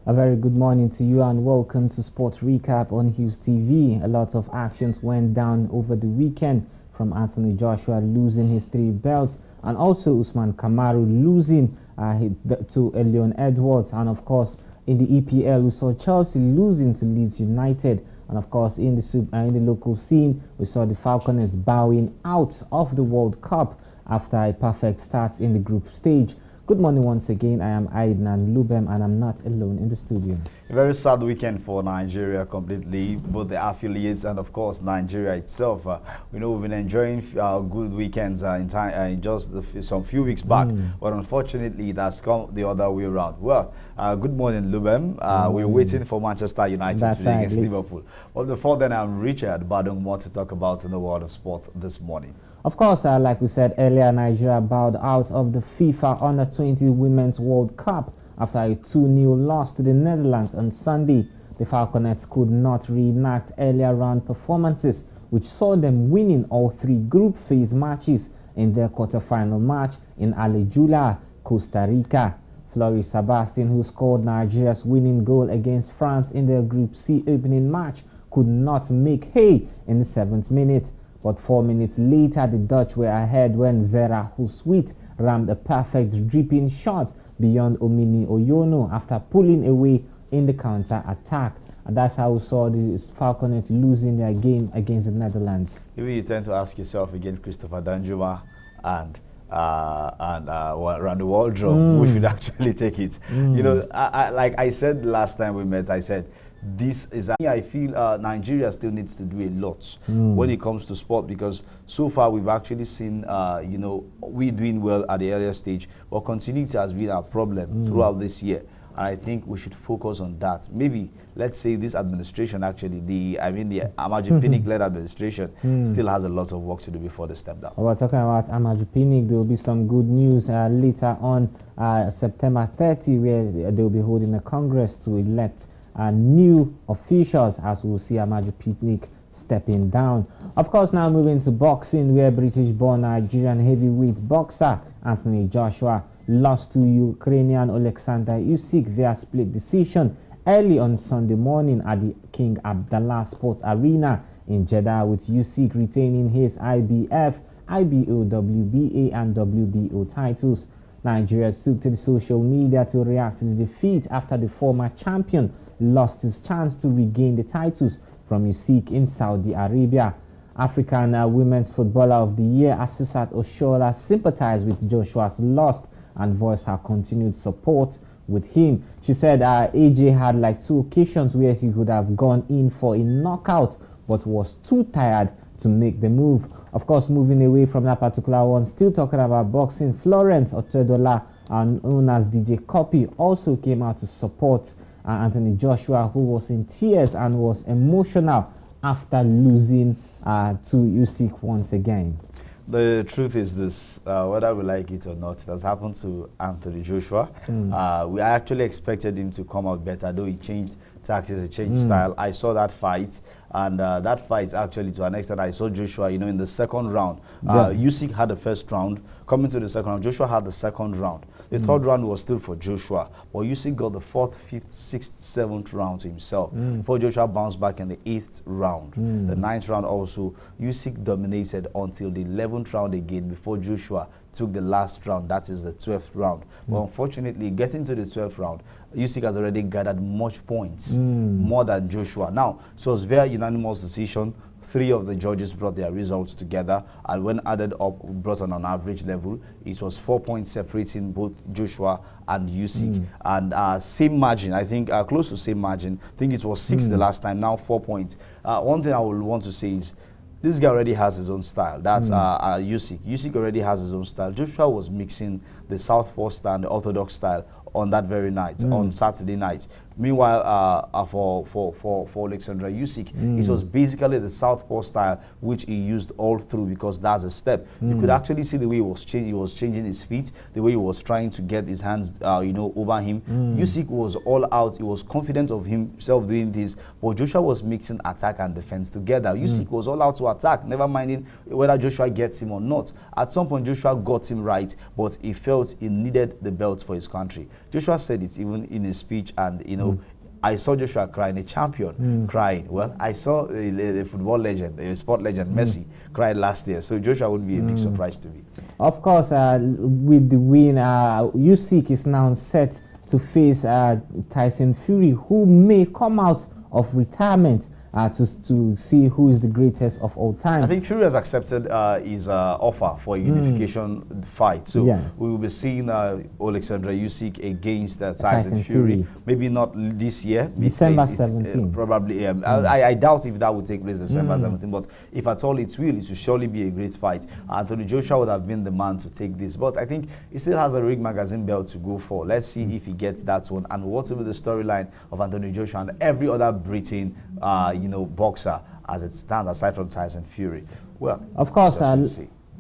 A very good morning to you and welcome to Sports Recap on Hughes TV. A lot of actions went down over the weekend, from Anthony Joshua losing his 3 belts and also Usman Kamaru losing to Leon Edwards. And of course, in the EPL, we saw Chelsea losing to Leeds United. And of course, in the local scene, we saw the Falconers bowing out of the World Cup after a perfect start in the group stage. Good morning once again. I am Aidnan Lubem and I'm not alone in the studio. A very sad weekend for Nigeria completely, both the affiliates and of course Nigeria itself. We know we've been enjoying good weekends in just some few weeks back, but unfortunately it has come the other way around. Well, good morning Lubem. We're waiting for Manchester United to play against Liverpool. But before then, I'm Richard Badung to talk about in the world of sports this morning. Of course, like we said earlier, Nigeria bowed out of the FIFA Under-20 Women's World Cup after a 2-0 loss to the Netherlands on Sunday. The Falconets could not reenact earlier round performances, which saw them winning all 3 group phase matches in their quarter-final match in Alejula, Costa Rica. Flori Sebastian, who scored Nigeria's winning goal against France in their Group C opening match, could not make hay in the 7th minute. But 4 minutes later, the Dutch were ahead when Zera Huswit rammed a perfect dripping shot beyond Omini Oyono after pulling away in the counter-attack. And that's how we saw the Falconets losing their game against the Netherlands. Maybe you tend to ask yourself again, Christopher Danjuma and around the wardrobe, we should actually take it. You know, like I said last time we met, I said, this is, I feel Nigeria still needs to do a lot when it comes to sport, because so far we've actually seen, you know, we doing well at the earlier stage, but continuity has been our problem throughout this year. And I think we should focus on that. Maybe, let's say this administration actually, the Amaju Pinnick-led administration still has a lot of work to do before they step down. We're talking about Amaju Pinnick. There will be some good news later on September 30, where they will be holding a Congress to elect new officials, as we'll see Amaju Pinnick stepping down. Of course, now moving to boxing, where British-born Nigerian heavyweight boxer Anthony Joshua lost to Ukrainian Alexander Usyk via split decision early on Sunday morning at the King Abdallah Sports Arena in Jeddah, with Usyk retaining his IBF, IBO, WBA and WBO titles. Nigeria took to the social media to react to the defeat after the former champion lost his chance to regain the titles from Usyk in Saudi Arabia. African Women's Footballer of the Year Asisat Oshola sympathized with Joshua's loss and voiced her continued support with him. She said AJ had like 2 occasions where he could have gone in for a knockout but was too tired to make the move. Of course, moving away from that particular one, still talking about boxing, Florence Otedola, known as DJ Copy, also came out to support Anthony Joshua, who was in tears and was emotional after losing to Usyk once again. The truth is this, whether we like it or not, it has happened to Anthony Joshua. We actually expected him to come out better, though he changed tactics, he changed style. I saw that fight, and that fight actually, to an extent, I saw Joshua, you know, in the 2nd round. Usyk had the 1st round. Coming to the 2nd round, Joshua had the 2nd round. The 3rd round was still for Joshua, but Usyk got the 4th, 5th, 6th, 7th round to himself before Joshua bounced back in the 8th round. The 9th round also, Usyk dominated until the 11th round again before Joshua took the last round, that is the 12th round. But unfortunately, getting to the 12th round, Usyk has already gathered much points, more than Joshua. Now, so it was a very unanimous decision. 3 of the judges brought their results together, and when added up, brought on an average level, it was 4 points separating both Joshua and Usyk. And same margin, I think, close to same margin. I think it was 6 the last time, now 4 points. One thing I would want to say is, this guy already has his own style. That's Usyk. Usyk already has his own style. Joshua was mixing the Southpaw style and the Orthodox style on that very night, on Saturday night. Meanwhile, for Alexander Usyk, it was basically the southpaw style which he used all through, because that's a step. You could actually see the way he was changing his feet, the way he was trying to get his hands, you know, over him. Usyk was all out. He was confident of himself doing this, but Joshua was mixing attack and defense together. Usyk was all out to attack, never minding whether Joshua gets him or not. At some point, Joshua got him right, but he felt he needed the belt for his country. Joshua said it even in his speech, and you know, know, I saw Joshua crying, a champion crying. Well, I saw a football legend, a sport legend, Messi, cried last year. So Joshua wouldn't be a big surprise to me. Of course, with the win, Usyk is now set to face Tyson Fury, who may come out of retirement to see who is the greatest of all time. I think Fury has accepted his offer for a unification fight. So we will be seeing Alexander Usyk against Tyson Fury. Maybe not this year. December 17. Probably. I doubt if that would take place December 17. But if at all it will surely be a great fight. Anthony Joshua would have been the man to take this. But I think he still has a Ring Magazine belt to go for. Let's see if he gets that one. And what will be the storyline of Anthony Joshua and every other Britain boxer as it stands, aside from Tyson Fury. Well, of course,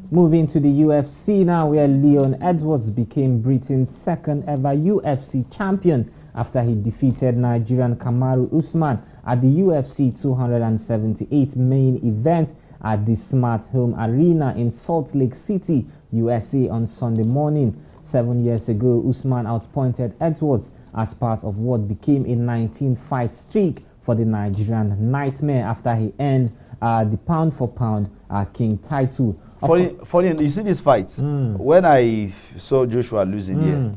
moving to the UFC now, where Leon Edwards became Britain's second ever UFC champion after he defeated Nigerian Kamaru Usman at the UFC 278 main event at the Smart Home Arena in Salt Lake City, USA on Sunday morning. 7 years ago, Usman outpointed Edwards as part of what became a 19-fight streak for the Nigerian Nightmare after he earned the pound-for-pound King title. Funny, you see these fights? When I saw Joshua losing here,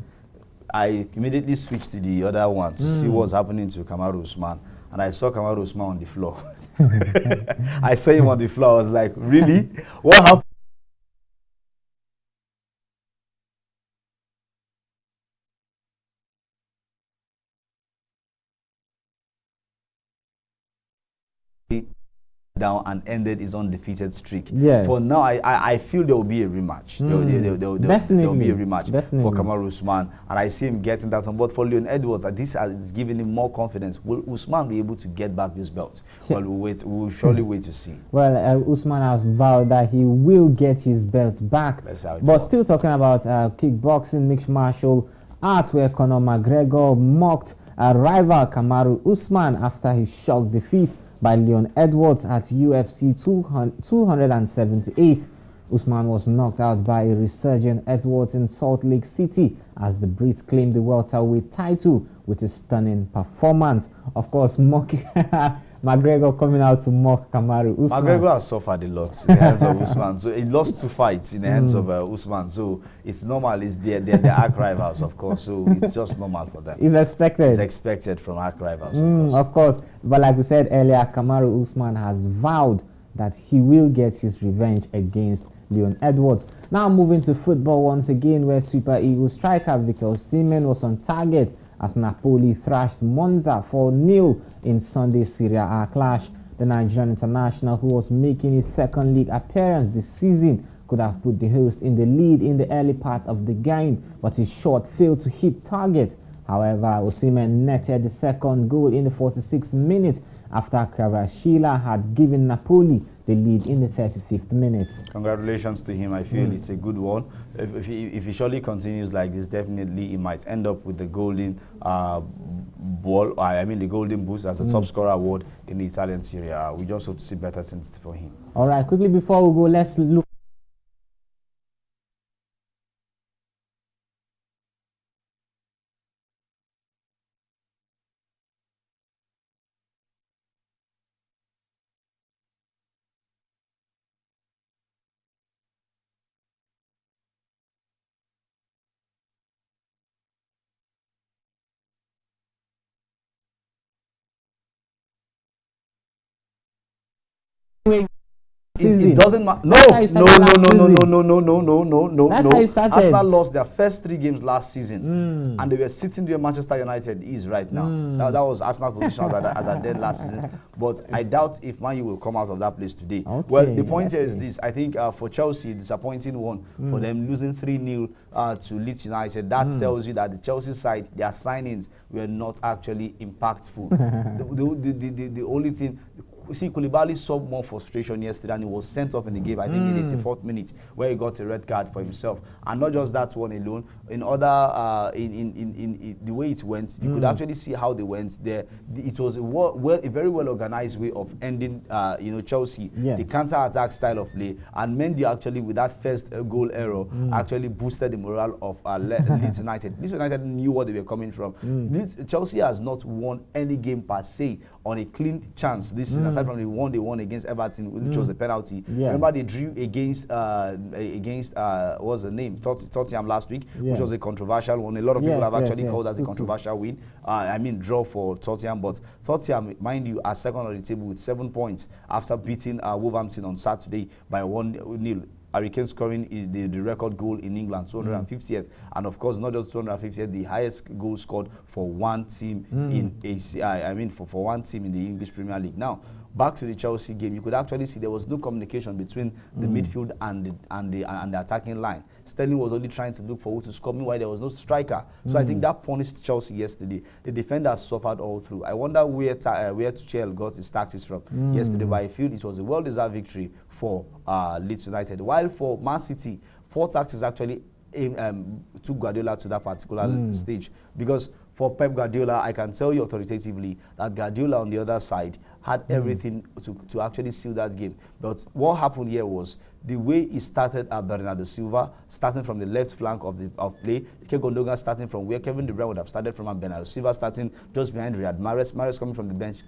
I immediately switched to the other one to see what's happening to Kamaru Usman. And I saw Kamaru Usman on the floor. I saw him on the floor. I was like, really? What happened? Down and ended his undefeated streak. Yes. For now, I feel there will be a rematch. There will be a rematch for Kamaru Usman, and I see him getting that one. But for Leon Edwards, this is giving him more confidence. Will Usman be able to get back this belt? Well, we'll surely wait to see. Well, Usman has vowed that he will get his belt back. But still talking about kickboxing, mixed martial arts, where Conor McGregor mocked rival Kamaru Usman after his shock defeat by Leon Edwards at UFC 278. Usman was knocked out by a resurgent Edwards in Salt Lake City as the Brit claimed the welterweight title with a stunning performance. Of course, McGregor coming out to mock Kamaru Usman. McGregor has suffered a lot in the hands of Usman. So he lost 2 fights in the hands of Usman. So it's normal. It's their arch rivals, of course. So it's just normal for them. It's expected. It's expected from arch rivals, of course. But like we said earlier, Kamaru Usman has vowed that he will get his revenge against Leon Edwards. Now moving to football once again, where Super Eagles striker Victor Osimhen was on target as Napoli thrashed Monza 4-0 in Sunday's Serie A clash. The Nigerian international, who was making his second league appearance this season, could have put the host in the lead in the early part of the game, but his shot failed to hit target. However, Osimhen netted the second goal in the 46th minute after Kvaratskhelia had given Napoli the lead in the 35th minute. Congratulations to him. I feel it's a good one. If he surely continues like this, definitely he might end up with the golden ball, the golden boost as the top scorer award in the Italian Serie A. We just hope to see better things for him. All right, quickly before we go, let's look. It doesn't matter. No. That's how you started. Arsenal lost their first 3 games last season, and they were sitting where Manchester United is right now. That was Arsenal's position as I did last season. But I doubt if Man U will come out of that place today. Okay, well, the point here is this. I think for Chelsea, disappointing one for them losing 3-0 to Leeds United. That tells you that the Chelsea side, their signings were not actually impactful. the only thing, see, Koulibaly saw more frustration yesterday, and he was sent off in the game, I think, in the 84th minute, where he got a red card for himself. And not just that one alone, in other, in the way it went, you could actually see how they went there. It was a very well organized way of ending, Chelsea, the counter-attack style of play. And Mendy actually, with that first goal error, actually boosted the morale of Leeds United. Leeds United knew what they were coming from. Chelsea has not won any game per se on a clean chance this season, aside from the one they won against Everton, which was a penalty. Remember, they drew against what was the name? Tottenham last week, which was a controversial one. A lot of people have actually called that a controversial win. Draw for Tottenham, but Tottenham, mind you, are second on the table with 7 points after beating Wolverhampton on Saturday by 1-0. Harry Kane scoring the record goal in England, 250th, and of course not just 250th, the highest goal scored for one team in for one team in the English Premier League. Now, back to the Chelsea game, you could actually see there was no communication between the midfield and the attacking line. Sterling was only trying to look for who to score, meanwhile there was no striker. So I think that punished Chelsea yesterday. The defenders suffered all through. I wonder where Tuchel got his tactics from yesterday, but I feel it was a well-deserved victory for Leeds United. While for Man City, poor tactics actually took Guardiola to that particular stage, because for Pep Guardiola, I can tell you authoritatively that Guardiola on the other side had everything to actually seal that game. But what happened here was the way he started Bernardo Silva, starting from the left flank of play, Ike Gundogan starting from where Kevin De Bruyne would have started from, and Bernardo Silva starting just behind Riyad Mahrez. Mahrez coming from the bench.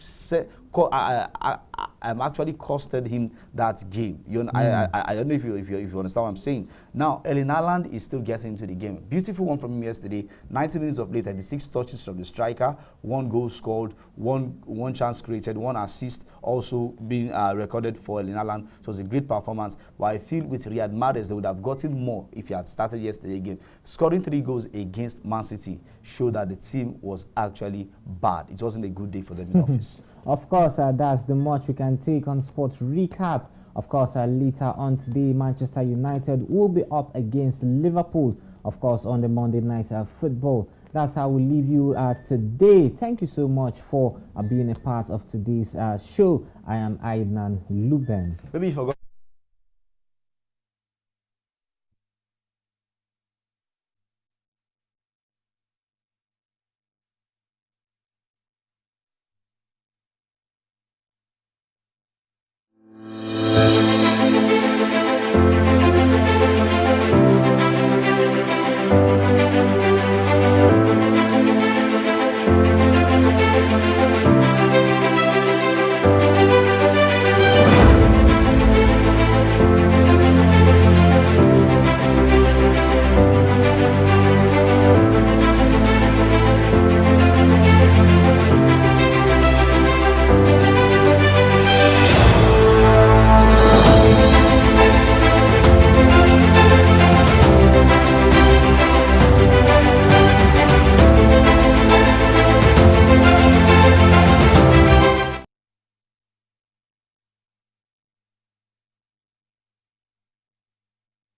Actually costed him that game. I don't know if you understand what I'm saying. Now, Erling Haaland is still getting into the game. Beautiful one from him yesterday. 90 minutes of play, 36 touches from the striker, 1 goal scored, one chance created, 1 assist also being recorded for Erling Haaland. It was a great performance. But I feel with Riyad Mahrez, they would have gotten more if he had started yesterday's game. Scoring 3 goals against Man City showed that the team was actually bad. It wasn't a good day for them in office. Of course, that's the much we can take on Sports Recap. Of course, later on today, Manchester United will be up against Liverpool, of course, on the Monday Night Football. That's how we leave you today. Thank you so much for being a part of today's show. I am Aibnan Luben. Maybe you forgot.